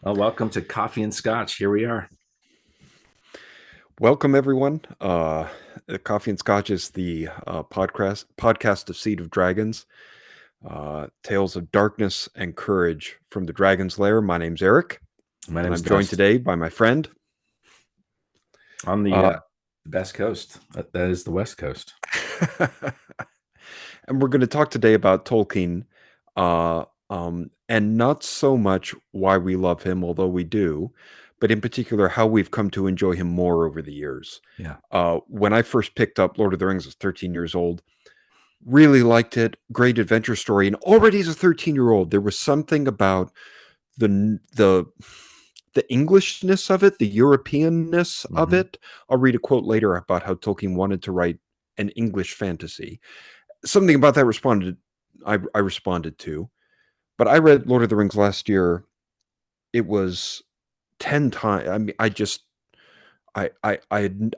Well, welcome to Coffee and Scotch. Here we are. Welcome, everyone. Coffee and Scotch is the podcast of Seed of Dragons, tales of darkness and courage from the Dragon's Lair. My name's Eric, My and name's I'm joined Dust today by my friend. on the Uh, Best Coast. That is the West Coast. and we're going to talk today about Tolkien, and not so much why we love him, although we do, but in particular how we've come to enjoy him more over the years. Yeah. When I first picked up Lord of the Rings, I was 13 years old. Really liked it. Great adventure story. And already as a 13-year-old, there was something about the the the Englishness of it, the Europeanness of Hmm. it. I'll read a quote later about how Tolkien wanted to write an English fantasy. Something about that I responded to. But I read Lord of the Rings last year. It was 10 times. I mean, I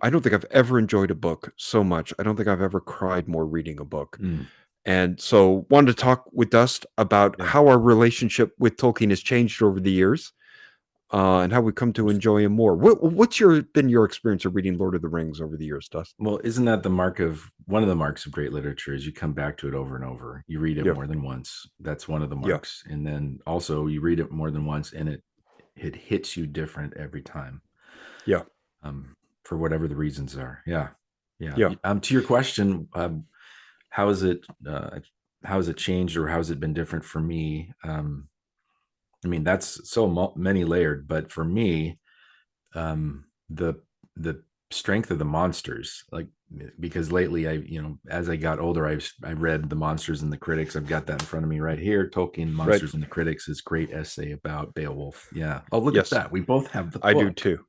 don't think I've ever enjoyed a book so much. I don't think I've ever cried more reading a book. Mm. And so wanted to talk with Dust about Yeah. how our relationship with Tolkien has changed over the years, and how we come to enjoy him more. What's been your experience of reading Lord of the Rings over the years, Dust? Well, isn't that the mark of one of the marks of great literature is you come back to it over and over. You read it Yeah, more than once. That's one of the yeah, marks. And then also you read it more than once and it hits you different every time. yeah, Um, for whatever the reasons are. Yeah. Yeah. yeah. To your question, how is it how has it changed or how has it been different for me? I mean, that's so many layered, but for me, the strength of the monsters, like because lately as I got older, I read The Monsters and the Critics. I've got that in front of me right here. Tolkien, Right. Monsters and the Critics, is great essay about Beowulf. Yeah. Oh, look at Yes, that. We both have the I do book. too.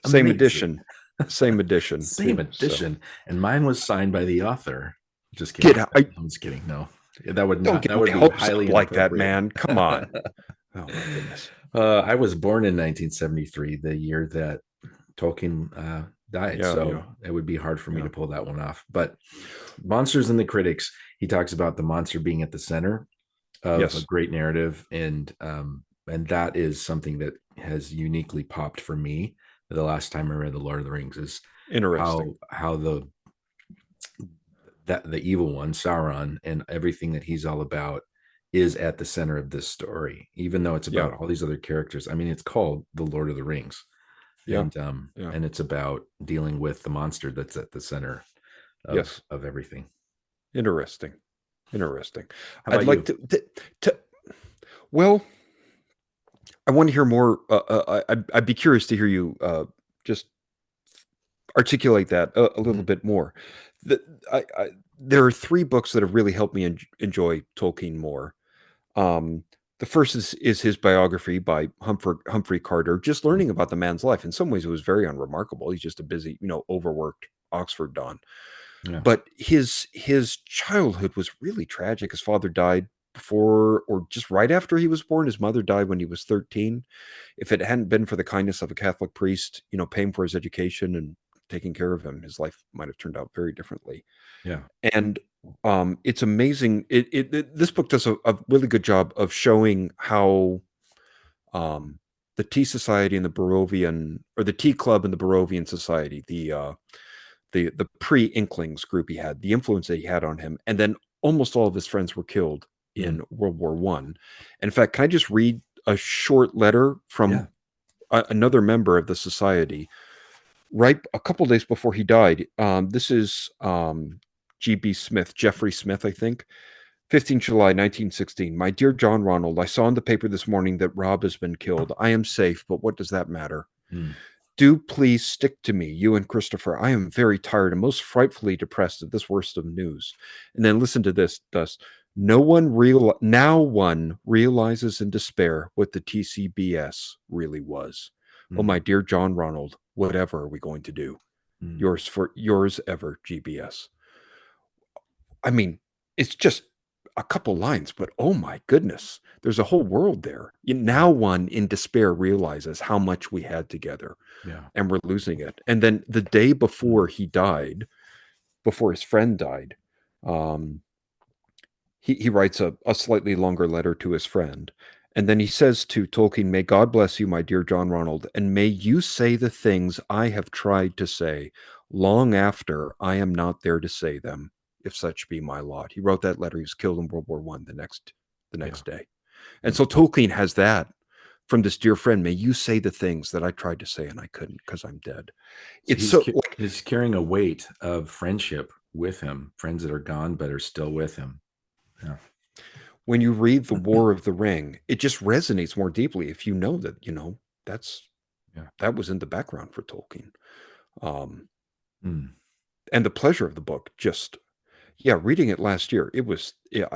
Same Amazing. edition. Same edition Same too. So edition. And mine was signed by the author. Just kidding. get out. I I'm just kidding. No. don't get That would my be hopes highly up like that, inappropriate. man. Come on. Oh my goodness. I was born in 1973, the year that Tolkien died. Yeah, So yeah, it would be hard for me yeah. to pull that one off. But Monsters and the Critics, he talks about the monster being at the center of a Yes. great narrative, and that is something that has uniquely popped for me. The last time I read The Lord of the Rings is Interesting. how the evil one Sauron and everything that he's all about is at the center of this story, even though it's Yeah, about all these other characters. I mean, it's called The Lord of the Rings, yeah, yeah. and it's about dealing with the monster that's at the center Yes. of everything. Interesting. Interesting. How I'd about like you? to well, I want to hear more. I'd be curious to hear you just articulate that a little Mhm. bit more. The, there are three books that have really helped me enjoy Tolkien more. Um, the first is his biography by Humphrey Carter. Just learning about the man's life. In some ways, it was very unremarkable. He's just a busy, overworked Oxford don. Yeah. But his childhood was really tragic. His father died before or just right after he was born. His mother died when he was 13. If it hadn't been for the kindness of a Catholic priest, paying for his education and taking care of him, his life might have turned out very differently. Yeah. And it's amazing. This book does a really good job of showing how um, the Tea Society and the Barovian, or the Tea Club and the Barovian Society, the pre-Inklings group he had, the influence that he had on him, and then almost all of his friends were killed Mm. in World War One. In fact, can I just read a short letter Yeah. from another member of the society right a couple days before he died? This is G.B. Smith, Jeffrey Smith, I think. 15 July 1916. My dear John Ronald, I saw in the paper this morning that Rob has been killed. I am safe, but what does that matter? Mm. Do please stick to me, you and Christopher. I am very tired and most frightfully depressed at this worst of news. And then listen to this, Dust. Now one realizes in despair what the TCBS really was. Oh, Mm. my dear John Ronald, whatever are we going to do? Mm. Yours ever, GBS. I mean, it's just a couple lines, but oh my goodness, there's a whole world there. Yeah. Now one in despair realizes how much we had together Yeah. and we're losing it. And then the day before Mm. he died, before his friend died, um, he writes a slightly longer letter to his friend. And then he says to Tolkien, "May God bless you, my dear John Ronald, and may you say the things I have tried to say long after I am not there to say them, if such be my lot." He wrote that letter. He was killed in World War One the Yeah. next day. And Mm. so Tolkien has that from this dear friend. May you say the things that I tried to say and I couldn't because I'm dead. So It's so like he's carrying a weight of friendship with him, friends that are gone but are still with him. Yeah. when you read The War of the Ring, it just resonates more deeply if you know that, that's Yeah. that was in the background for Tolkien. Um, Mm. and the pleasure of the book just yeah, reading it last year, it was yeah,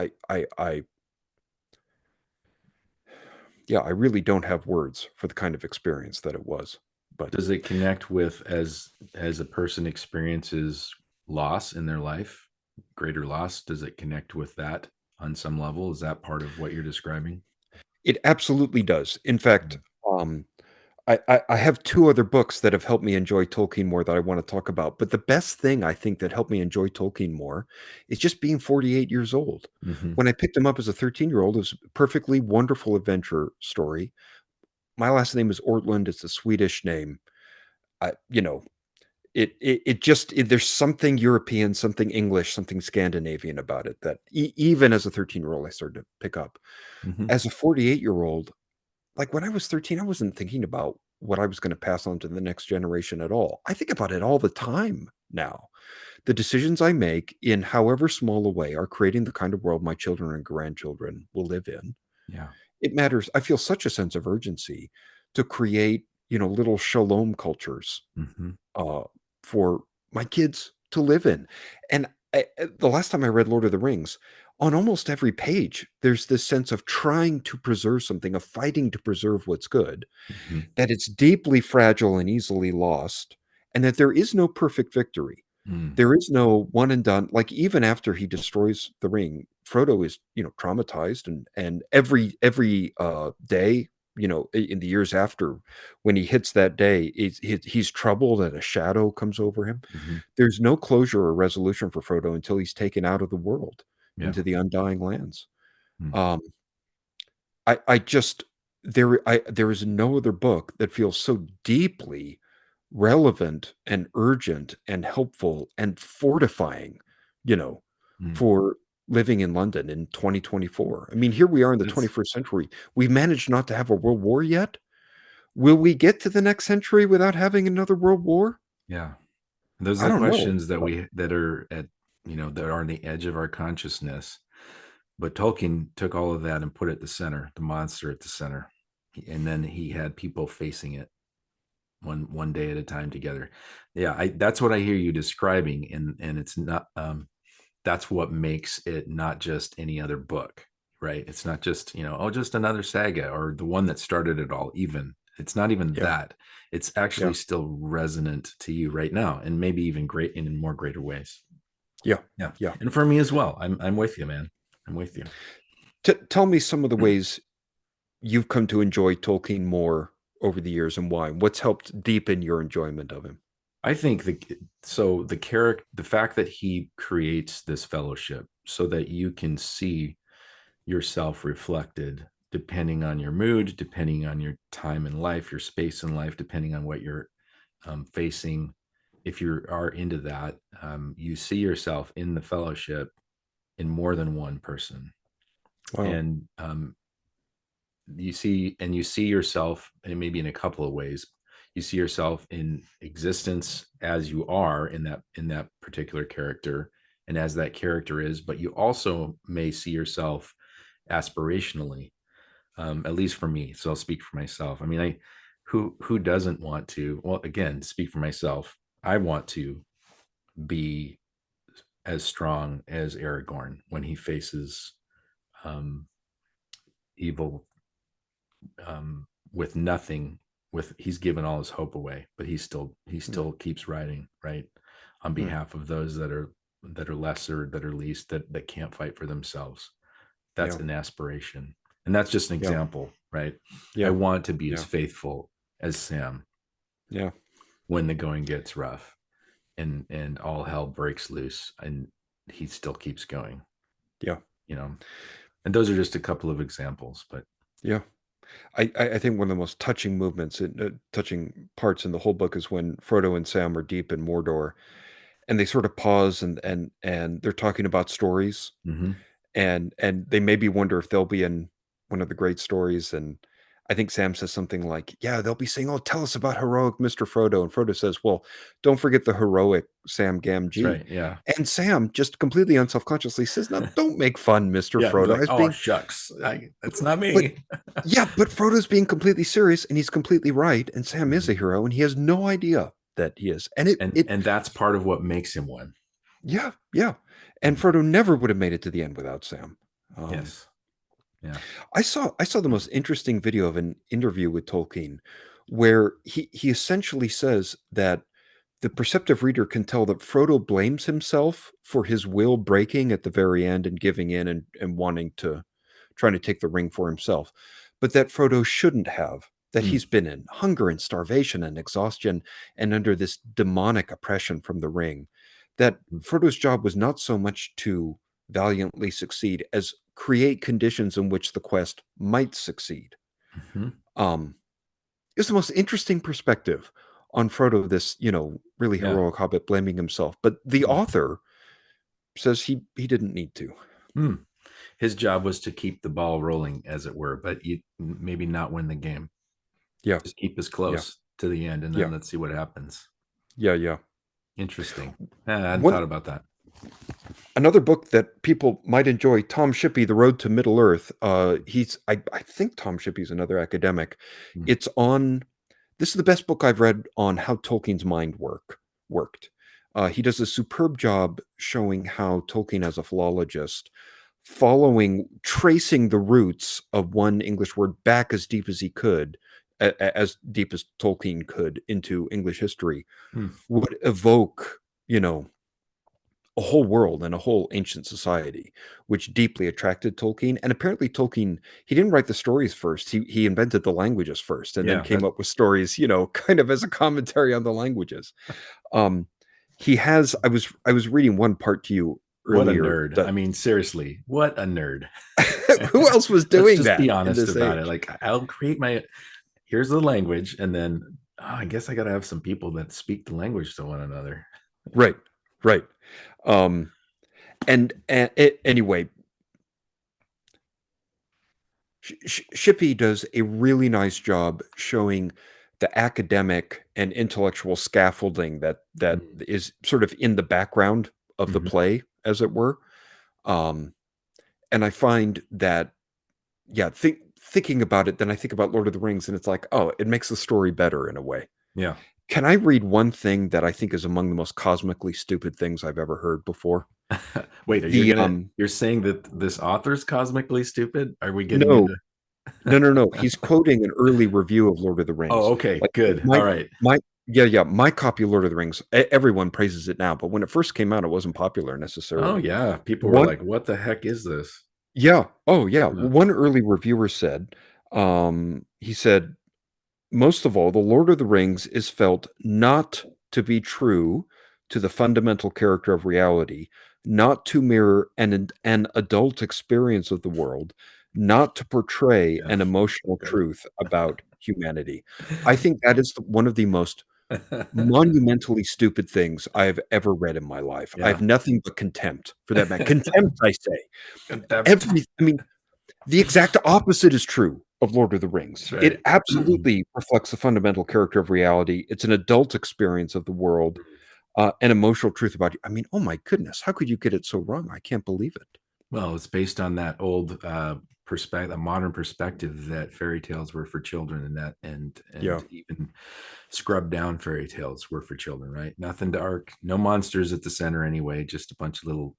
I really don't have words for the kind of experience that it was. But Does it connect with as a person experiences loss in their life, greater loss? Does it connect with that on some level? Is that part of what you're describing? it absolutely does. In fact, Mm. um, I have 2 other books that have helped me enjoy Tolkien more that I wanna talk about, but the best thing I think that helped me enjoy Tolkien more is just being 48 years old. Mm-hmm. When I picked him up as a 13-year-old, it was a perfectly wonderful adventure story. My last name is Ortland, it's a Swedish name. I you know, there's something European, something English, something Scandinavian about it that even as a 13-year-old, I started to pick up. Mm-hmm. As a 48-year-old, like, when I was 13, I wasn't thinking about what I was gonna pass on to the next generation at all. I think about it all the time now. The decisions I make in however small a way are creating the kind of world my children and grandchildren will live in. Yeah. It matters. I feel such a sense of urgency to create, little shalom cultures, Mm-hmm. uh, for my kids to live in. And the last time I read Lord of the Rings, on almost every page, there's this sense of trying to preserve something, of fighting to preserve what's good, Mm-hmm. that it's deeply fragile and easily lost, and that there is no perfect victory. Mm. There is no one and done. Like, even after he destroys the ring, Frodo is, traumatized, and every day, in the years after, when he hits that day, he's troubled and a shadow comes over him. Mm-hmm. There's no closure or resolution for Frodo until he's taken out of the world Yeah. into the Undying Lands. Mm. Um, I just there is no other book that feels so deeply relevant and urgent and helpful and fortifying, you know, Mm. for living in London in 2024. I mean, here we are in the That's 21st century. We've managed not to have a world war yet. Will we get to the next century without having another world war? yeah. Those I are the don't know. questions that are at that are on the edge of our consciousness. But Tolkien took all of that and put it at the center, the monster at the center, and then he had people facing it one day at a time together. Yeah, that's what I hear you describing, and it's not. That's what makes it not just any other book, right? It's not just oh, just another saga or the one that started it all. Even it's not even Yeah, that. It's actually yeah, still resonant to you right now, and maybe even great in more greater ways. yeah, Yeah, yeah. and for me as well. I'm with you, man. I'm with you. Tell me some of the ways you've come to enjoy Tolkien more over the years and why. What's helped deepen your enjoyment of him? I think the character, the fact that he creates this fellowship so that you can see yourself reflected depending on your mood, depending on your time in life, your space in life, depending on what you're facing. If you are into that, you see yourself in the fellowship in more than one person, Wow. and you see yourself, and maybe in a couple of ways. You see yourself in existence as you are in that particular character, and as that character is, but you also may see yourself aspirationally, at least for me. So I'll speak for myself. I mean, who doesn't want to? Well, again, speak for myself. I want to be as strong as Aragorn when he faces um, evil, with nothing. With he's given all his hope away, but he Mm, still keeps writing, right, on mm, behalf of those that are lesser, that are least, that can't fight for themselves. That's yeah, an aspiration, and that's just an yeah, example, right? I yeah, want to be as yeah, faithful as Sam yeah, when the going gets rough and all hell breaks loose, and he still keeps going, yeah. you know. And those are just a couple of examples, but Yeah. I think one of the most touching movements and touching parts in the whole book is when Frodo and Sam are deep in Mordor, and they sort of pause and they're talking about stories, Hmm. and they maybe wonder if they'll be in one of the great stories. And I think Sam says something like, "Yeah, they'll be saying, 'Oh, tell us about heroic Mr. Frodo.'" And Frodo says, "Well, don't forget the heroic Sam That's Gamgee." right. Yeah. And Sam just completely unselfconsciously says, "Now, don't make fun, Mr. Yeah. He's Frodo." like, As oh, being, shucks. That's but, not but me. yeah, but Frodo's being completely serious, and he's completely right. And Sam is a Mhm. hero, and he has no idea that he is. And And that's part of what makes him one. yeah, yeah. And Mhm. Frodo never would have made it to the end without Sam. Um, Yes. Yeah. I saw the most interesting video of an interview with Tolkien, where he essentially says that the perceptive reader can tell that Frodo blames himself for his will breaking at the very end and giving in and wanting to trying to take the ring for himself, but that Frodo shouldn't have. That Mm. he's been in hunger and starvation and exhaustion and under this demonic oppression from the ring. That Frodo's job was not so much to valiantly succeed as create conditions in which the quest might succeed. Mhm. Um, it's the most interesting perspective on Frodo, this, really Yeah. heroic hobbit blaming himself. But the Mm. author says he didn't need to. Mm. His job was to keep the ball rolling, as it were, but you maybe not win the game. Yeah, Just keep us yeah, close to the end, and then yeah, let's see what happens. yeah, yeah. Interesting. I hadn't One thought about that. Another book that people might enjoy, Tom Shippey, The Road to Middle Earth. I think Tom Shippey's another academic. Mm. It's on This is the best book I've read on how Tolkien's mind worked. He does a superb job showing how Tolkien, as a philologist, tracing the roots of one English word back as deep as he could, as deep as Tolkien could into English history, Mm. would evoke, you know, a whole world and a whole ancient society, which deeply attracted Tolkien. And apparently, Tolkien, he didn't write the stories first. He invented the languages first, and then Yeah, came that up with stories, kind of as a commentary on the languages. Um, he has. I was reading one part to you what a earlier nerd. that I mean, seriously, what a nerd. who else was Let's doing just be that in honest this about it. age? Like, I'll create my here's the language, and then I guess I got to have some people that speak the language to one another. Right, right. Um, anyway, Shippey does a really nice job showing the academic and intellectual scaffolding that Mm. is sort of in the background of the Mhm. play, as it were. Um, and I find that, yeah, thinking about it, then I think about Lord of the Rings, and it's like, oh, it makes the story better in a way. Yeah. Can I read one thing that I think is among the most cosmically stupid things I've ever heard before? Wait, The you're saying that this author's cosmically stupid? Are we getting No, into no, no, no. He's quoting an early review of Lord of the Oh, Rings. okay, Like good. my All right. my yeah, yeah, my copy of Lord of the Rings, everyone praises it now, but when it first came out, it wasn't popular Oh necessarily. yeah, people were One like, "What the heck is this?" Yeah, oh yeah. Yeah. One early reviewer said, he said, "Most of all, The Lord of the Rings is felt not to be true to the fundamental character of reality, not to mirror an adult experience of the world, not to portray Yeah. an emotional Okay. truth about humanity." I think that is one of the most monumentally stupid things I've ever read in my life. I have Yeah. nothing but contempt for that man. Contempt, I say. Contempt. I mean, the exact opposite is true of Lord of the Rings. That's right. It absolutely reflects the fundamental character of reality. It's an adult experience of the world, an emotional truth about you. I mean, oh my goodness, how could you get it so wrong? I can't believe it. Well, it's based on that old perspective, a modern perspective that fairy tales were for children, and that Yeah, and even scrubbed down fairy tales were for children, right? Nothing dark, no monsters at the center anyway, just a bunch of little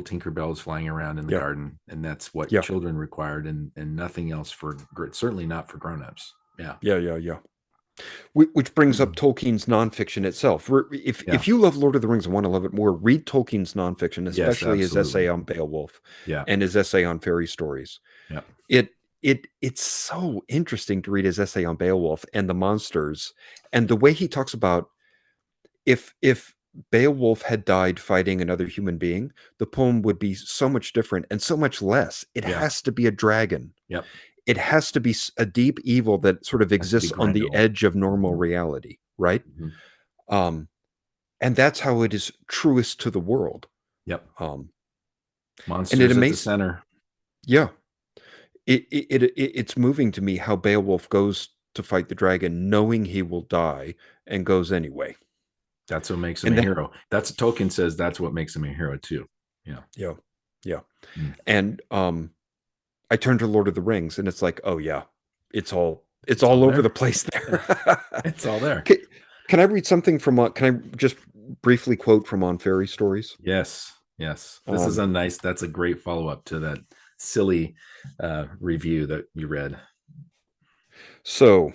Tinkerbells flying around in the yeah, garden, and that's what yeah, children required, and nothing else for certainly not for grown-ups. Yeah. yeah, yeah, yeah. Which brings up Tolkien's nonfiction itself. If Yeah. you love Lord of the Rings and want to love it more, read Tolkien's nonfiction, Yes, especially his essay absolutely. on Beowulf Yeah. and his essay on fairy stories. Yeah. It it's so interesting to read his essay on Beowulf and the monsters and the way he talks about if Beowulf had died fighting another human being, the poem would be so much different and so much less. It Yeah. has to be a dragon. Yep. it has to be a deep evil that sort of Has to be exists on the grendel. edge of normal Mhm, reality, right? mhm. Um, and that's how it is truest to the world. Yep. Um, and it Monsters at the amazes, center. yeah, it's moving to me how Beowulf goes to fight the dragon, knowing he will die, and goes anyway. That's what makes him And a that, hero. That's Tolkien says that's what makes him a hero too. Yeah. yeah, yeah. Mm. And I turn to Lord of the Rings, and it's like, oh yeah, it's It's all all over the there. place there. It's all there. can, can I read something from? Can I just briefly quote from On Fairy Stories? Yes. Yes. This is Um, a nice, that's a great follow up to that silly review that you read. so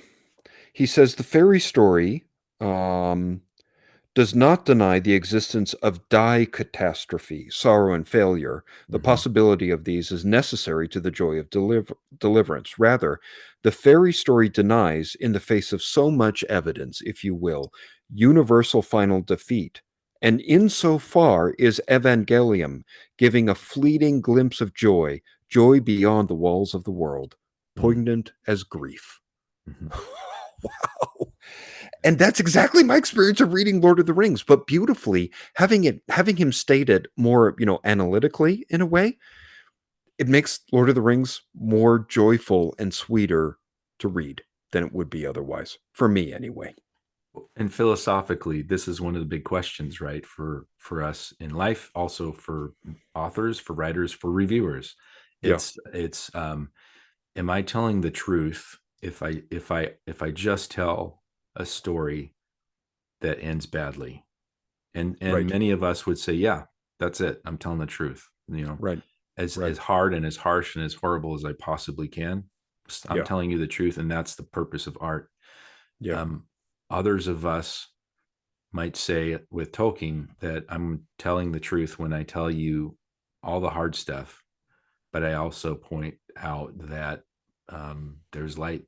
he says the fairy story um, does not deny the existence of die catastrophe, sorrow, and failure. The Hmm. possibility of these is necessary to the joy of deliverance. Rather, the fairy story denies, in the face of so much evidence, if you will, universal final defeat. And insofar is Evangelium giving a fleeting glimpse of joy, joy beyond the walls of the world, poignant as grief. Hmm. Wow. And that's exactly my experience of reading Lord of the Rings, but beautifully having him state it more, analytically in a way, it makes Lord of the Rings more joyful and sweeter to read than it would be otherwise. For me anyway. And philosophically, this is one of the big questions, right? For us in life, also for authors, for writers, for reviewers. Yeah, It's am I telling the truth if I just tell a story that ends badly? And right. many of us would say, yeah, that's it. I'm telling the truth. Right. As Right. hard and as harsh and as horrible as I possibly can. I'm Yeah. telling you the truth, and that's the purpose of art. Yeah. Um, Others of us might say with Tolkien that I'm telling the truth when I tell you all the hard stuff, but I also point out that there's light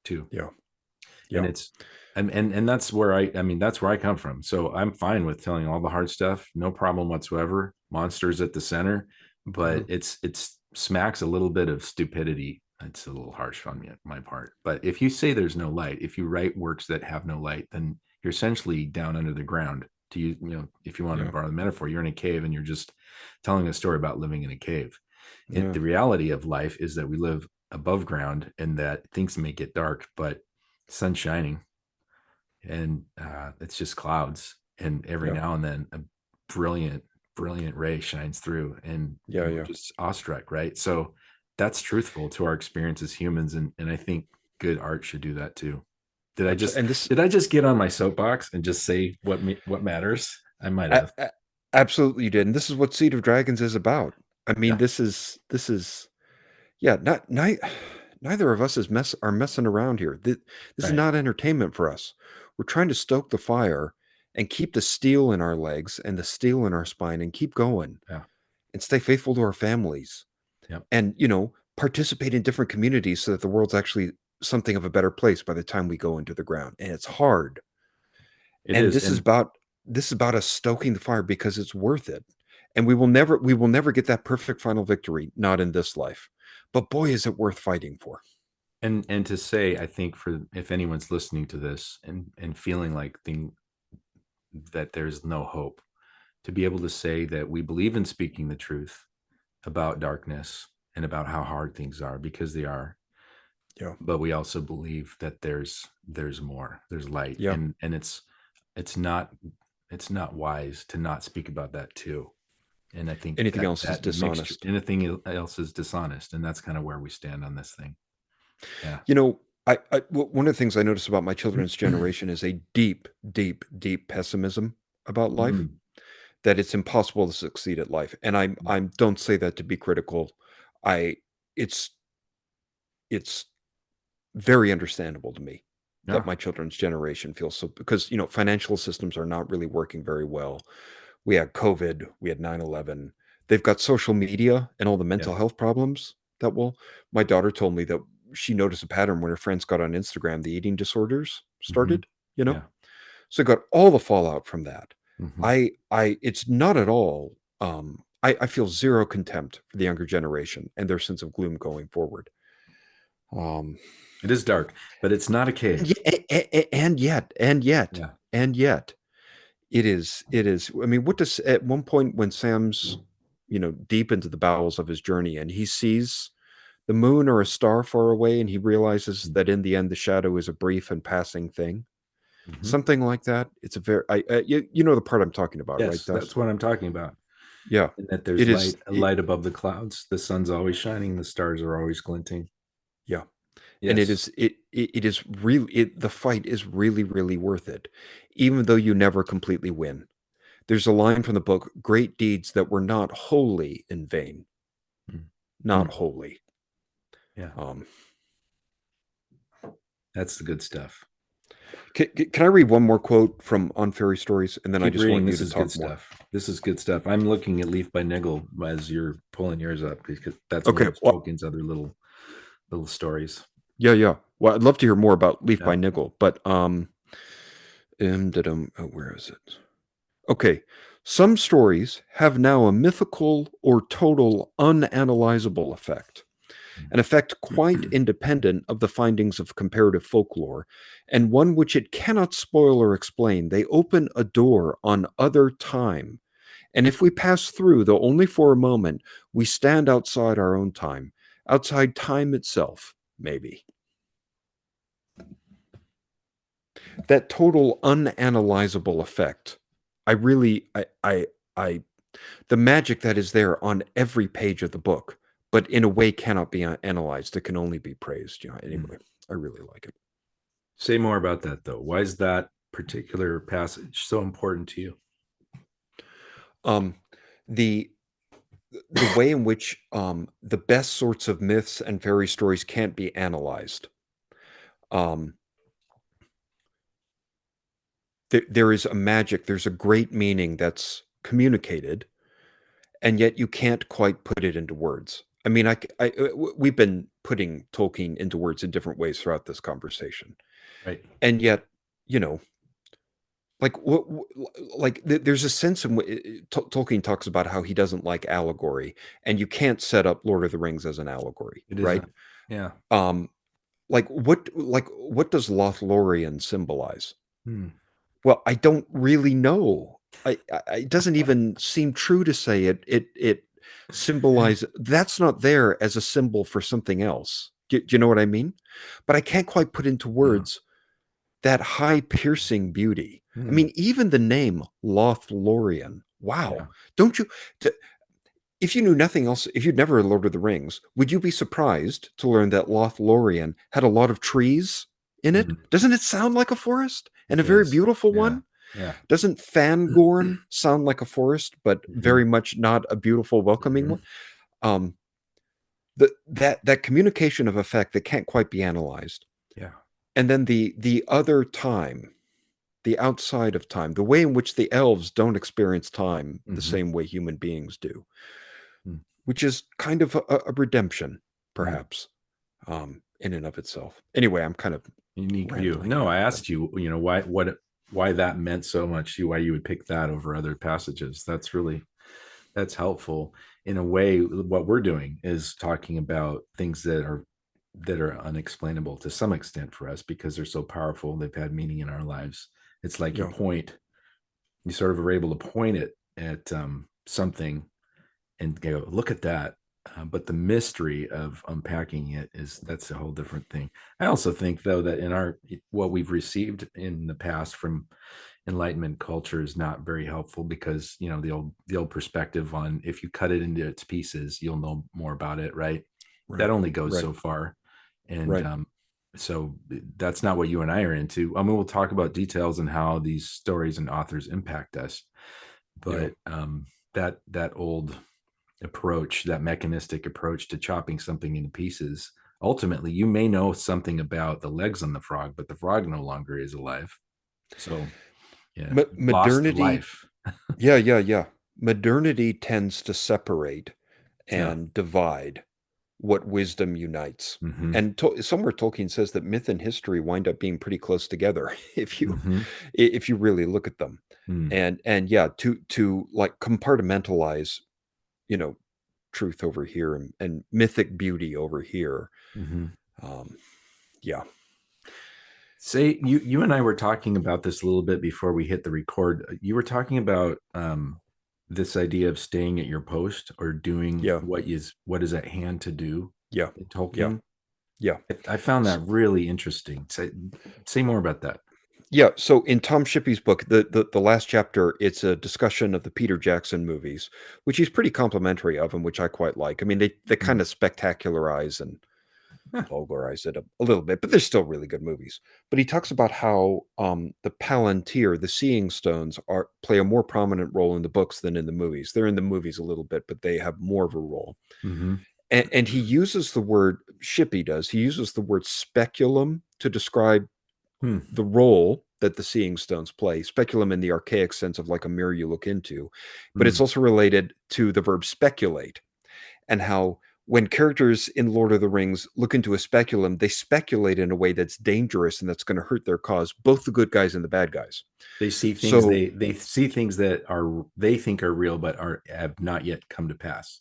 too. Yeah. And Yeah. it's and that's where I mean that's where I come from. So I'm fine with telling all the hard stuff, no problem whatsoever. Monsters at the center, Uh-huh. but it's smacks a little bit of stupidity. It's a little harsh on me, my part. But if you say there's no light, if you write works that have no light, then you're essentially down under the ground. If you want to Yeah. borrow the metaphor, you're in a cave and you're just telling a story about living in a cave. Yeah. The reality of life is that we live above ground and that things may get dark, but sun's shining and it's just clouds. And every Yeah. now and then a brilliant, brilliant ray shines through and Yeah. we're Yeah. just awestruck, right? So that's truthful to our experience as humans. And I think good art should do that too. Did I just Absolutely. And this did I just get on my soapbox and just say what matters? I might a- have. a- absolutely you did. And this is what Seed of Dragons is about. I mean, Yeah. this is yeah, neither of us are messing around here. This is Right. not entertainment for us. We're trying to stoke the fire and keep the steel in our legs and the steel in our spine and keep going Yeah. and stay faithful to our families Yep. and, participate in different communities so that the world's actually something of a better place by the time we go into the ground. And it's hard. It And is. this is about us stoking the fire because it's worth it. And we will never get that perfect final victory, not in this life. But boy, is it worth fighting for. And to say, I think for if anyone's listening to this and feeling like that there's no hope, to be able to say that we believe in speaking the truth about darkness and about how hard things are because they are, Yeah. but we also believe that there's more, there's light, Yeah. and it's not it's not wise to not speak about that too. And I think Anything that else is that mixture, dishonest. anything else is dishonest, and that's kind of where we stand on this thing. Yeah. You know, one of the things I notice about my children's generation is a deep, deep, deep pessimism about life, Mm, that it's impossible to succeed at life. And I'm don't say that to be critical. I it's it's very understandable to me that yeah. my children's generation feels so, because financial systems are not really working very well. We had COVID, we had 9/11. They've got social media and all the Yeah. mental health problems that will my daughter told me that she noticed a pattern when her friends got on Instagram, the eating disorders Hmm. started, you know? Yeah. So got all the fallout from that. Hmm. I it's not at all I feel zero contempt for the younger generation and their sense of gloom going forward. Um, It is dark, but it's not a and, cave. and yet, Yeah. and yet, it is. I mean, what does at one point when Sam's, deep into the bowels of his journey, and he sees the moon or a star far away, and he realizes that in the end, the shadow is a brief and passing thing, Mm-hmm. something like that. It's a very, you know the part I'm talking about, right, Yes, Dust? that's what I'm talking about. Yeah, And that there's it is. light above the clouds. The sun's always shining. The stars are always glinting. Yeah, and it Yes. is. It is really. The fight is really, really worth it, even though you never completely win. There's a line from the book: "Great deeds that were not wholly in vain, Mm. not Mm. wholly." Yeah, Um, that's the good stuff. can I read one more quote from On Fairy Stories, and then I Keep just reading. want you This to is good talk more? stuff. This is good stuff. I'm looking at Leaf by Niggle as you're pulling yours up because that's one Okay. of Well, Tolkien's other little stories. yeah, yeah. Well, I'd love to hear more about Leaf Yeah. by Niggle, but where is it? Okay. Some stories have now a mythical or total unanalyzable effect, an effect quite independent of the findings of comparative folklore, and one which it cannot spoil or explain. They open a door on other time. And if we pass through, though only for a moment, we stand outside our own time, outside time itself, maybe. That total unanalyzable effect. I really, I, the magic that is there on every page of the book, but in a way cannot be analyzed. It can only be praised. Mm. Anyway, I really like it. Say more about that though. Why is that particular passage so important to you? Um, the the way in which the best sorts of myths and fairy stories can't be analyzed. Um, there is a magic. There's a great meaning that's communicated, and yet you can't quite put it into words. I mean, we've been putting Tolkien into words in different ways throughout this conversation, Right. and yet, you know, like there's a sense in which Tolkien talks about how he doesn't like allegory, and you can't set up Lord of the Rings as an allegory, It right? isn't. Yeah. Um, what does Lothlorien symbolize? Hmm. Well, I don't really know. It doesn't even seem true to say it symbolize that's not there as a symbol for something else. Do you know what I mean? But I can't quite put into No. words that high piercing beauty. I Hmm. mean, even the name Lothlorien. Wow. Yeah. Don't you t- if you knew nothing else, if you'd never read Lord of the Rings, would you be surprised to learn that Lothlorien had a lot of trees in it? Hmm. Doesn't it sound like a forest? And It a very does. beautiful Yeah. one? Yeah. Doesn't Fangorn sound like a forest, but Hmm. very much not a beautiful, welcoming Hmm. one? Um, that communication of effect that can't quite be analyzed, Yeah. and then the other time, the outside of time, the way in which the elves don't experience time the Hmm. same way human beings do, which is kind of a redemption, Hmm. perhaps, in and of itself. Anyway, I'm kind of Unique view. rambling No, I now, but asked you, why that meant so much to you, why you would pick that over other passages. That's helpful in a way. What we're doing is talking about things that are unexplainable to some extent for us because they're so powerful. They've had meaning in our lives. It's like yeah, you sort of are able to point it at something and go, look at that. But the mystery of unpacking it that's a whole different thing. I also think though that in our what we've received in the past from Enlightenment culture is not very helpful because the old perspective on if you cut it into its pieces, you'll know more about it, right? That right, only goes right, so far, and right. so that's not what you and I are into. I mean, we'll talk about details and how these stories and authors impact us, Yeah. but that old approach, that mechanistic approach to chopping something into pieces, ultimately you may know something about the legs on the frog, but the frog no longer is alive. So yeah, lost the Modernity, life. yeah, yeah, yeah. Modernity tends to separate Yeah. and divide what wisdom unites. Mm-hmm. And somewhere Tolkien says that myth and history wind up being pretty close together Mm-hmm. if you really look at them. Mm. And yeah, to like compartmentalize, you know, truth over here and mythic beauty over here. Mm-hmm. Um, yeah, Say you and I were talking about this a little bit before we hit the record. You were talking about this idea of staying at your post or doing yeah, what is at hand to do yeah, in yeah, Tolkien. yeah. I found that really interesting. Say more about that. Yeah, so in Tom Shippey's book, the last chapter, it's a discussion of the Peter Jackson movies, which he's pretty complimentary of, and which I quite like. I mean, they kind Hmm. of spectacularize and Huh. vulgarize it a little bit, but they're still really good movies. But he talks about how the Palantir, the Seeing Stones, are play a more prominent role in the books than in the movies. They're in the movies a little bit, but they have more of a role. Mm-hmm. And he uses the word Shippey does. He uses the word speculum to describe Hmm. the role that the seeing stones play, speculum in the archaic sense of like a mirror you look into, but it's Hmm. also related to the verb speculate and how when characters in Lord of the Rings look into a speculum, they speculate in a way that's dangerous and that's going to hurt their cause, both the good guys and the bad guys. They see things So, they see things that are they think are real but are have not yet come to pass.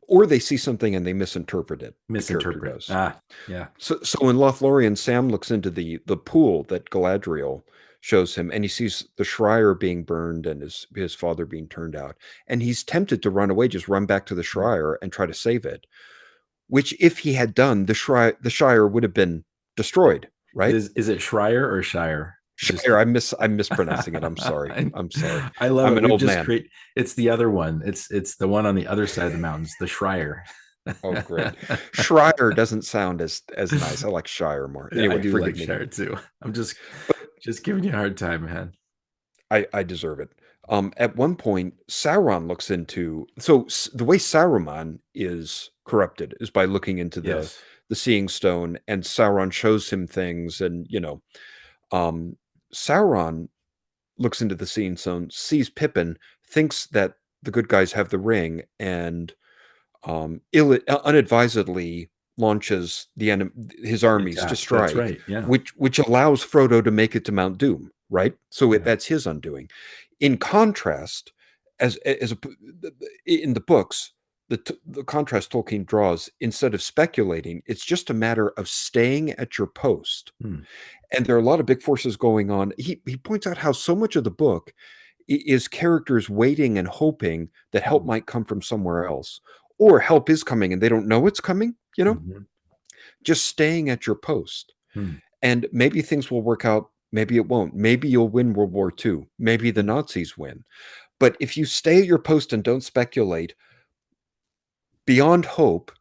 or they see something and they misinterpret it. The character Misinterpret. does. Ah, yeah. So in Lothlorien, Sam looks into the pool that Galadriel shows him, and he sees the Shire being burned and his father being turned out, and he's tempted to run away, just run back to the Shire and try to save it. Which, if he had done, the Shire would have been destroyed, right? Is it Schreier or Shire? Just Shire, I'm mispronouncing it. I'm sorry. I'm sorry. I love I'm it. an We've old just man. create it's the other one. It's the one on the other side of the mountains, the Schreier. Oh, great. Shire doesn't sound as nice. I like Shire more. Yeah, I Anyway, do like forgive me. Shire too. I'm But just giving you a hard time, man. I deserve it. At one point, Sauron looks into the way Saruman is corrupted is by looking into Yes. the Seeing Stone, and Sauron shows him things, and um, Sauron looks into the Seeing Stone, sees Pippin, thinks that the good guys have the ring, and unadvisedly launches his The armies to attack. That's strike, right. Yeah. which allows Frodo to make it to Mount Doom, right? So Yeah. that's his undoing. In contrast, as a, in the books, the contrast Tolkien draws, instead of speculating, it's just a matter of staying at your post. Hmm. And there are a lot of big forces going on. He points out how so much of the book is characters waiting and hoping that help Hmm. might come from somewhere else, or help is coming and they don't know it's coming, Mhm. just staying at your post. Hmm. And maybe things will work out, maybe it won't. Maybe you'll win World War II. Maybe the Hmm. Nazis win. But if you stay at your post and don't speculate, beyond hope,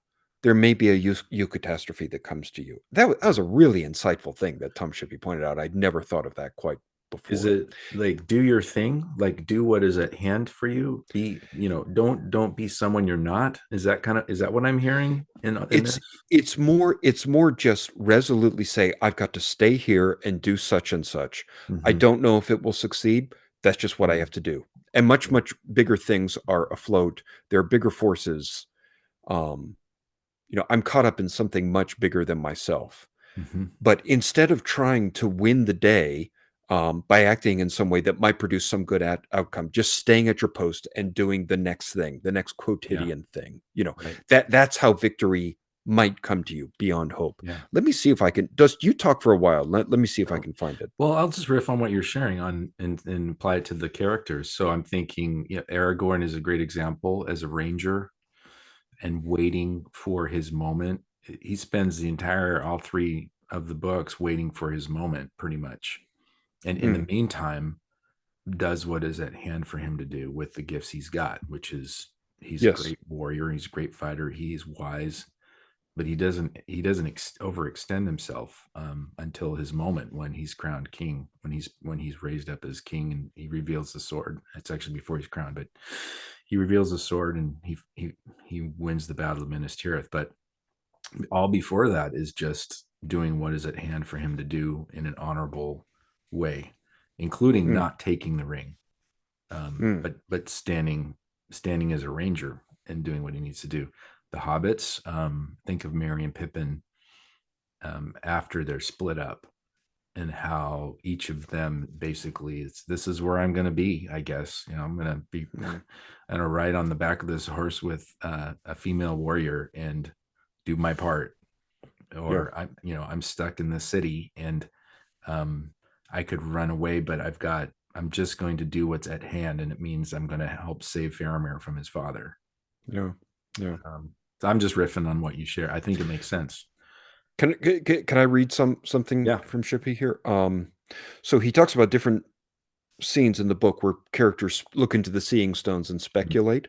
there may be a eucatastrophe that comes to you. That was a really insightful thing that Tom Shippey pointed out. I'd never thought of that quite Is before. it like do your thing? Like do what is at hand for you? Be, don't be someone you're not. Is that what I'm hearing in It's this? it's more just resolutely say, "I've got to stay here and do such and such. I Hmm. don't know if it will succeed. That's just what I have to do." And much, much bigger things are afloat. There are bigger forces. Um, I'm caught up in something much bigger than myself. Hmm. But instead of trying to win the day by acting in some way that might produce some good outcome, just staying at your post and doing the next thing, the next Yeah. quotidian thing, Right. that's how victory might come to you beyond hope. Yeah. Let me see if I can. Does you talk for a while? Let me see if I Oh, can find it. well, I'll just riff on what you're sharing and apply it to the characters. So I'm thinking, Aragorn is a great example as a ranger and waiting for his moment. He spends the entire all three of the books waiting for his moment, pretty much. And in the Mm, meantime, does what is at hand for him to do with the gifts he's got, which is he's a yes. great warrior, he's a great fighter, he's wise, but he doesn't overextend himself until his moment when he's crowned king, when he's raised up as king and he reveals the sword. It's actually before he's crowned, but he reveals the sword and he wins the battle of Minas Tirith. But all before that is just doing what is at hand for him to do in an honorable way, including Mm, not taking the ring, mm, but standing as a ranger and doing what he needs to do. The hobbits, think of Merry and Pippin after they're split up, and how each of them basically this is where I'm going to be. I guess I'm going to be mm, and ride on the back of this horse with a female warrior and do my part. Yeah. or I'm stuck in the city, and um, I could run away, but I'm just going to do what's at hand, and it means I'm going to help save Faramir from his father. Yeah. Yeah. So I'm just riffing on what you share. I think it makes sense. Can I read something Yeah. from Shippey here? So he talks about different scenes in the book where characters look into the seeing stones and speculate.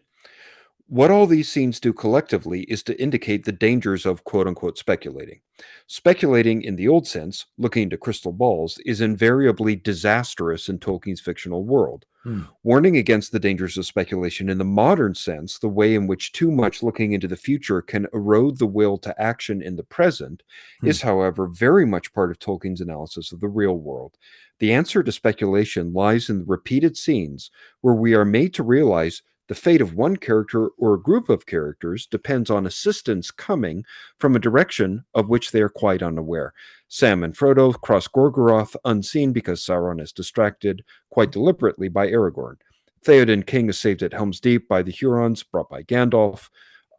What all these scenes do collectively is to indicate the dangers of quote unquote speculating. Speculating, in the old sense, looking into crystal balls, is invariably disastrous in Tolkien's fictional world. Hmm. Warning against the dangers of speculation in the modern sense, the way in which too much looking into the future can erode the will to action in the present, Hmm. is, however, very much part of Tolkien's analysis of the real world. The answer to speculation lies in the repeated scenes where we are made to realize the fate of one character or a group of characters depends on assistance coming from a direction of which they are quite unaware. Sam and Frodo cross Gorgoroth unseen because Sauron is distracted, quite deliberately, by Aragorn. Theoden King is saved at Helm's Deep by the Hurons, brought by Gandalf,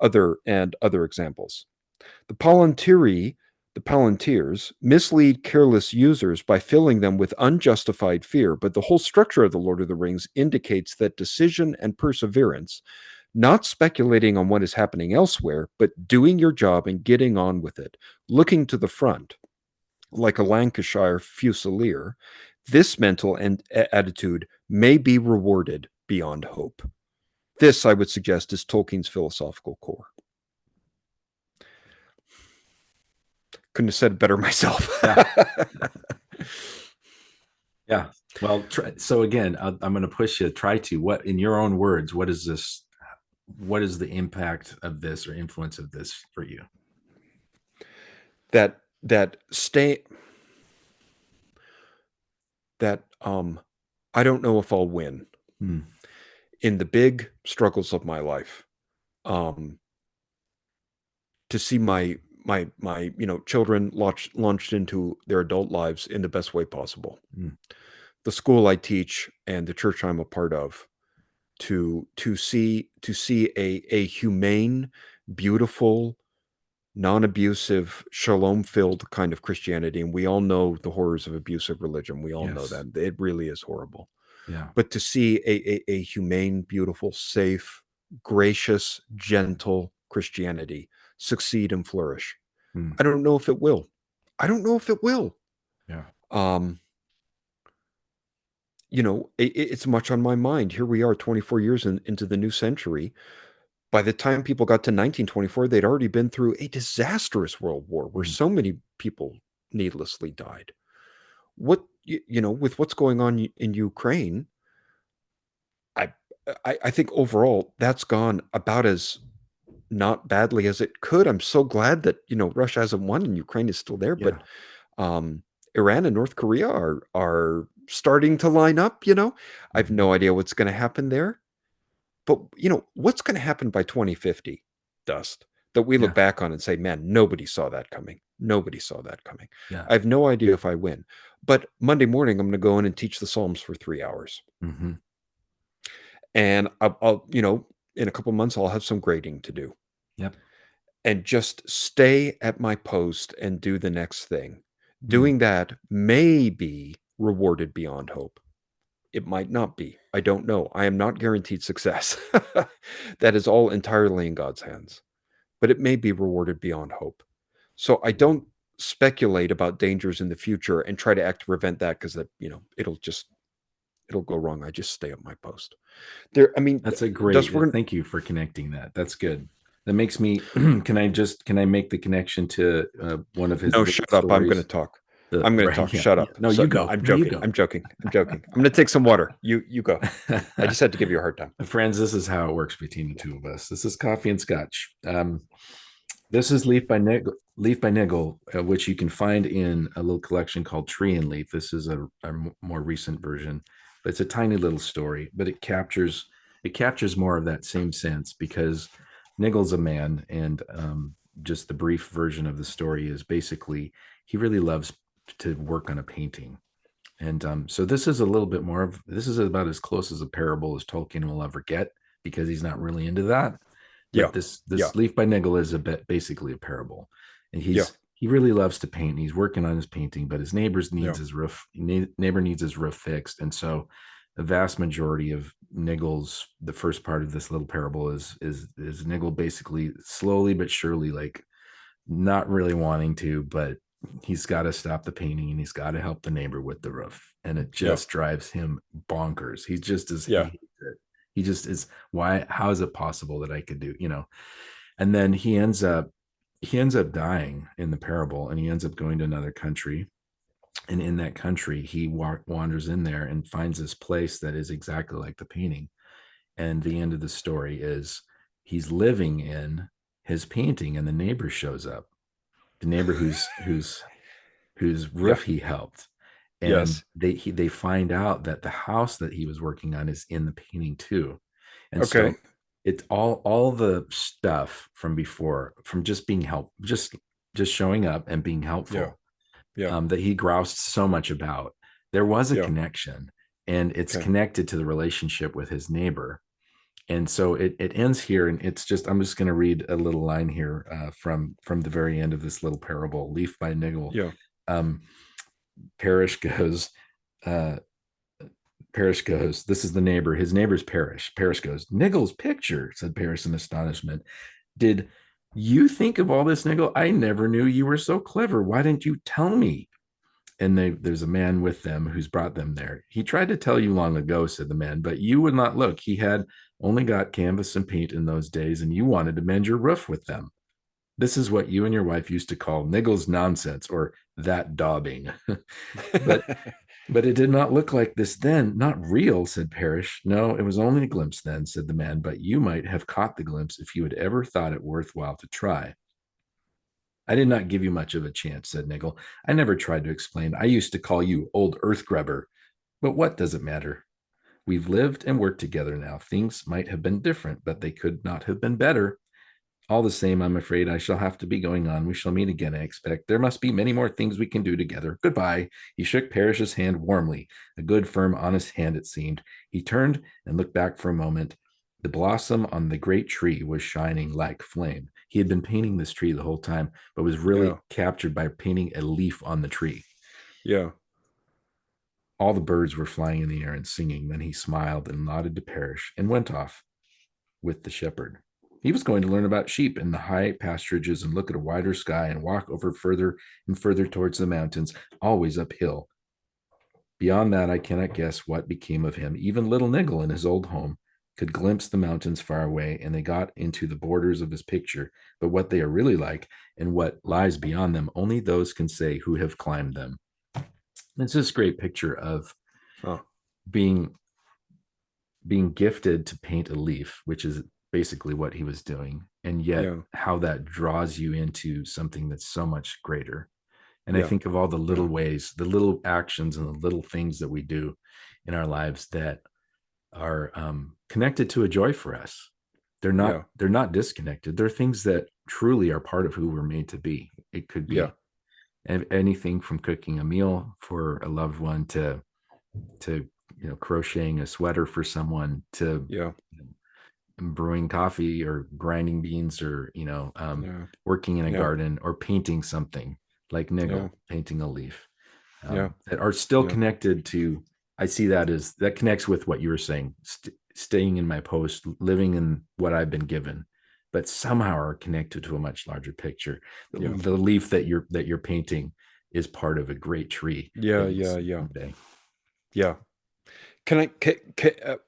other examples. The Palantirs mislead careless users by filling them with unjustified fear, but the whole structure of the Lord of the Rings indicates that decision and perseverance, not speculating on what is happening elsewhere, but doing your job and getting on with it, looking to the front, like a Lancashire fusilier, this mental attitude may be rewarded beyond hope. This, I would suggest, is Tolkien's philosophical core. Couldn't have said it better myself. Yeah. Yeah. Well, so again, I'm going to push you. Try to, what, in your own words, what is this? What is the impact of this or influence of this for you? that stay that I don't know if I'll win Hmm. in the big struggles of my life. Um, to see my children launched into their adult lives in the best way possible. Hmm. The school I teach and the church I'm a part of, to see a humane, beautiful, non-abusive, shalom-filled kind of Christianity, and we all know the horrors of abusive religion. We all know Yes. that it really is horrible. Yeah. But to see a humane, beautiful, safe, gracious, gentle Christianity succeed and flourish, Hmm. I don't know if it will. I don't know if it will. Yeah. Um, it's much on my mind. Here we are, 24 years into the new century. By the time people got to 1924, they'd already been through a disastrous world war where Hmm. so many people needlessly died. With what's going on in Ukraine, I I think overall that's gone about as not badly as it could. I'm so glad that Russia hasn't won and Ukraine is still there, Yeah. but um, Iran and North Korea are starting to line up. I have Hmm. no idea what's going to happen there, but what's going to happen by 2050, Dust, that we look Yeah. back on and say, man, nobody saw that coming. Nobody saw that coming. Yeah. I have no idea if I win, but Monday morning I'm going to go in and teach the Psalms for 3 hours, Hmm. and I'll in a couple months I'll have some grading to do, Yep. and just stay at my post and do the next thing. Hmm. Doing that may be rewarded beyond hope. It might not be. I don't know. I am not guaranteed success. That is all entirely in God's hands. But it may be rewarded beyond hope. So I don't speculate about dangers in the future and try to act to prevent that, because it'll go wrong. I just stay at my post. There, I mean, That's a Dust, great. we're Thank you for connecting that. That's good. That makes me. Can I make the connection to one of his no, little shut up. I'm going to stories? talk. The I'm going to right. talk. Yeah. Shut Yeah. up. No, So you no, go. I'm No, you joking. go. I'm joking. I'm joking. I'm going to take some water. You go. I just had to give you a hard time. Friends, this is how it works between the two of us. This is coffee and scotch. This is Leaf by Niggle, which you can find in a little collection called Tree and Leaf. This is a more recent version, but it's a tiny little story, but it captures more of that same sense, because Niggle's a man, and just the brief version of the story is basically he really loves to work on a painting. And so this is about as close as a parable as Tolkien will ever get, because he's not really into that. Yeah. But this Yeah. Leaf by Niggle is a bit basically a parable, and Yeah. he really loves to paint. He's working on his painting, but his Yeah. neighbor needs his roof fixed. And so the vast majority of Niggle's the first part of this little parable is Niggle basically slowly but surely, like, not really wanting to, but he's got to stop the painting and he's got to help the neighbor with the roof. And it Yeah. just drives him bonkers. He just is, he Yeah. hates it. He just is, why, how is it possible that I could do, you know? And then he ends up dying in the parable, and he ends up going to another country. And in that country, he wanders in there and finds this place that is exactly like the painting. And the end of the story is he's living in his painting, and the neighbor shows up, the neighbor whose Yeah. roof he helped, and Yes. they find out that the house that he was working on is in the painting too. And so Okay. it's all the stuff from before, from just being just showing up and being Yeah. helpful, Yeah. that he groused so much about. There was a Yeah. connection, and it's Okay. connected to the relationship with his neighbor. And so it ends here, and it's just, I'm just going to read a little line here, from the very end of this little parable, Leaf by Niggle. Yeah. um, Parrish goes, uh, Parrish goes, this is the neighbor. His neighbor's Parrish. Parrish goes, Niggle's picture, said Parrish in astonishment. Did you think of all this, Niggle? I never knew you were so clever. Why didn't you tell me? And there's a man with them who's brought them there. He tried to tell you long ago, said the man, but you would not look. He had only got canvas and paint in those days, and you wanted to mend your roof with them. This is what you and your wife used to call Niggle's nonsense, or that daubing. but But it did not look like this then. Not real, said Parrish. No, it was only a glimpse then, said the man, but you might have caught the glimpse if you had ever thought it worthwhile to try. I did not give you much of a chance, said Niggle. I never tried to explain. I used to call you old earth grubber. But what does it matter? We've lived and worked together now. Things might have been different, but they could not have been better. All the same, I'm afraid I shall have to be going on. We shall meet again, I expect. There must be many more things we can do together. Goodbye. He shook Parrish's hand warmly, a good, firm, honest hand, it seemed. He turned and looked back for a moment. The blossom on the great tree was shining like flame. He had been painting this tree the whole time, but was Yeah. really captured by painting a leaf on the tree. Yeah. All the birds were flying in the air and singing. Then he smiled and nodded to Parrish and went off with the shepherd. He was going to learn about sheep in the high pasturages and look at a wider sky and walk over further and further towards the mountains, always uphill. Beyond that, I cannot guess what became of him. Even little Niggle in his old home could glimpse the mountains far away, and they got into the borders of his picture. But what they are really like and what lies beyond them, only those can say who have climbed them. It's this great picture of Huh. being being gifted to paint a leaf, which is basically what he was doing, and yet Yeah. how that draws you into something that's so much greater. And I Yeah. think of all the Yeah. little ways, the little actions, and the little things that we do in our lives that are, connected to a joy for us. Yeah. They're not disconnected. They're things that truly are part of who we're made to be. It could Yeah. be anything from cooking a meal for a loved one to crocheting a sweater for someone, to Yeah. brewing coffee or grinding beans, or Yeah. working in a Yeah. garden, or painting something like Yeah. Niggle painting a leaf, Yeah. that are still Yeah. connected to. I see that as that connects with what you were saying, staying in my post, living in what I've been given, but somehow are connected to a much larger picture. Yeah. The leaf that you're painting is part of a great tree Yeah. that you'll Yeah. see Yeah. someday. Yeah.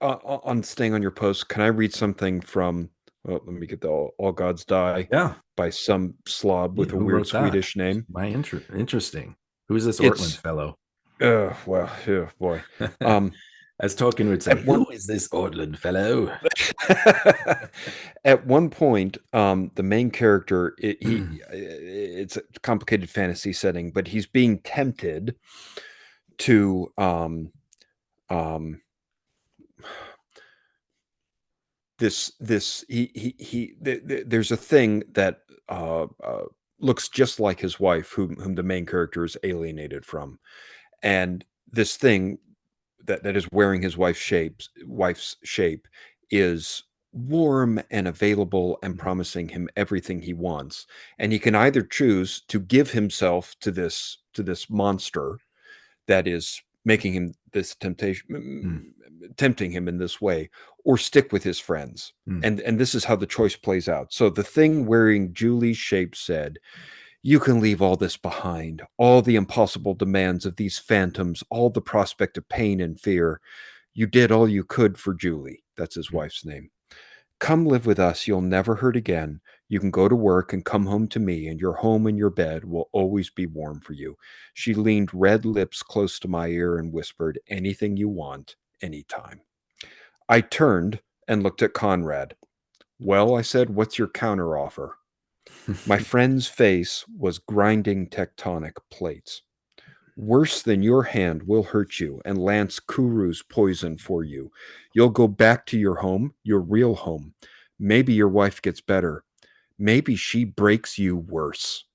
On staying on your post, can I read something from, well, let me get the All Gods Die Yeah. by some slob Yeah, with a who weird wrote that? Swedish name. Interesting. Who's this Ortland It's, fellow? well, oh boy. Um, As Tolkien would say, at one who is this Ortland fellow? at one point, the main character, it's a complicated fantasy setting, but he's being tempted to, um this there's a thing that looks just like his wife, whom the main character is alienated from, and this thing that is wearing his wife's shape is warm and available and Mhm. promising him everything he wants. And he can either choose to give himself to this monster that is making him this Mm, tempting him in this way, or stick with his friends. mm, And this is how the choice plays out. So the thing wearing Julie's shape said, "You can leave all this behind, all the impossible demands of these phantoms, all the prospect of pain and fear. You did all you could for Julie." That's his mm. wife's name. "Come live with us. You'll never hurt again. You can go to work and come home to me, and your home and your bed will always be warm for you." She leaned red lips close to my ear and whispered, "Anything you want, anytime." I turned and looked at Conrad. "Well," I said, "what's your counteroffer?" My friend's face was grinding tectonic plates. "Worse than your hand will hurt you and lance Kuru's poison for you. You'll go back to your home, your real home. Maybe your wife gets better. Maybe she breaks you worse.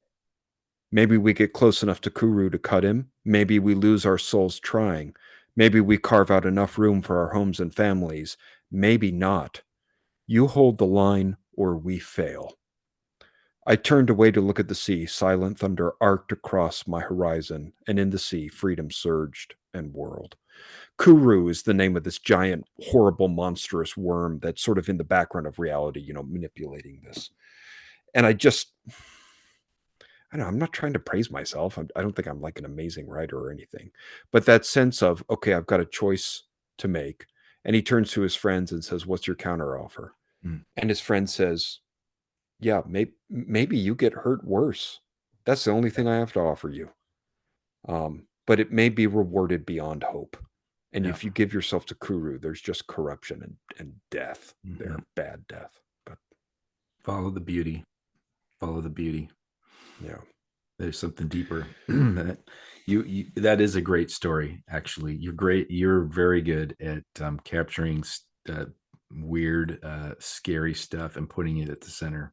Maybe we get close enough to Kuru to cut him. Maybe we lose our souls trying. Maybe we carve out enough room for our homes and families. Maybe not. You hold the line or we fail." I turned away to look at the sea. Silent thunder arced across my horizon, and in the sea, freedom surged and whirled. Kuru is the name of this giant, horrible, monstrous worm that's sort of in the background of reality, manipulating this. And I don't know, I'm not trying to praise myself. I don't think I'm like an amazing writer or anything. But that sense of, okay, I've got a choice to make. And he turns to his friends and says, "What's your counter offer?" Mm. And his friend says, "Yeah, maybe you get hurt worse. That's the only Yeah. thing I have to offer you. But it may be rewarded beyond hope. And Yeah. if you give yourself to Kuru, there's just corruption and death Mhm. there, bad death." But Follow the beauty. Follow the beauty. yeah, There's something deeper. That you that is a great story. Actually, you're great. You're very good at capturing weird, scary stuff and putting it at the center.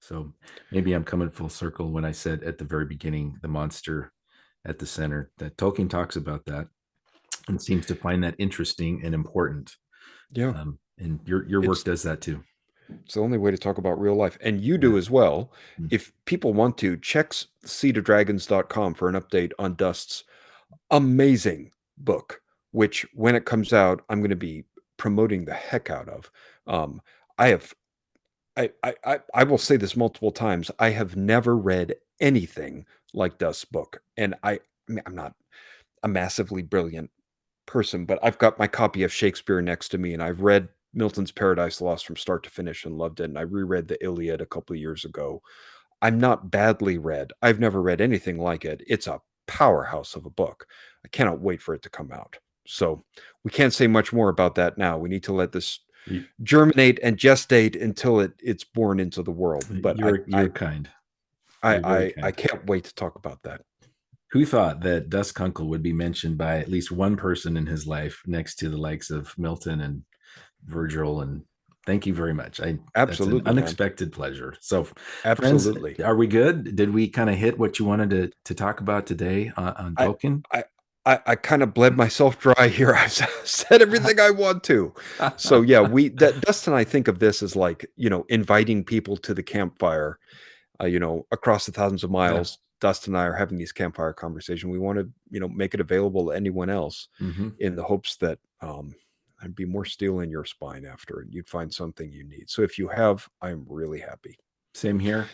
So maybe I'm coming full circle when I said at the very beginning the monster at the center. That Tolkien talks about that and seems to find that interesting and important. yeah, And your work it's does that too. it's the only way to talk about real life. And you Yeah. do as well. Mm. If people want to, check seedofdragons.com for an update on Dust's amazing book, which when it comes out, I'm going to be promoting the heck out of. Um, I have I will say this multiple times. I have never read anything like Dust's book, and I mean, I'm not a massively brilliant person, but I've got my copy of Shakespeare next to me, and I've read Milton's Paradise Lost from start to finish and loved it. And I reread the Iliad a couple of years ago. I'm not badly read. I've never read anything like it. It's a powerhouse of a book. I cannot wait for it to come out. So we can't say much more about that now. We need to let this You, germinate and gestate until it's born into the world. But you're kind. You're very I kind. can't wait to talk about that. Who thought that Dusk Kunkel would be mentioned by at least one person in his life next to the likes of Milton and Virgil? And thank you very much. I That's an Absolutely, man. unexpected pleasure. So, friends, Absolutely. are we good? Did we kind of hit what you wanted to talk about today on I Tolkien? I I kind of bled myself dry here. I've said everything I want to. So yeah, we that Dustin and I think of this as like, inviting people to the campfire, across the thousands of Yeah. miles. Dustin and I are having these campfire conversation. We want to, make it available to anyone else Hmm. in the hopes that there'd be more steel in your spine after and you'd find something you need. So if you have, I'm really happy. Same here.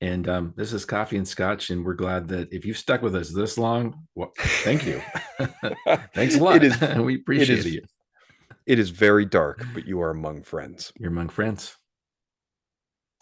And this is Coffee and Scotch, and we're glad that if you've stuck with us this long, well, thank you. Thanks a it lot. is We it appreciate is it. it is very dark, but you are among friends. You're among friends.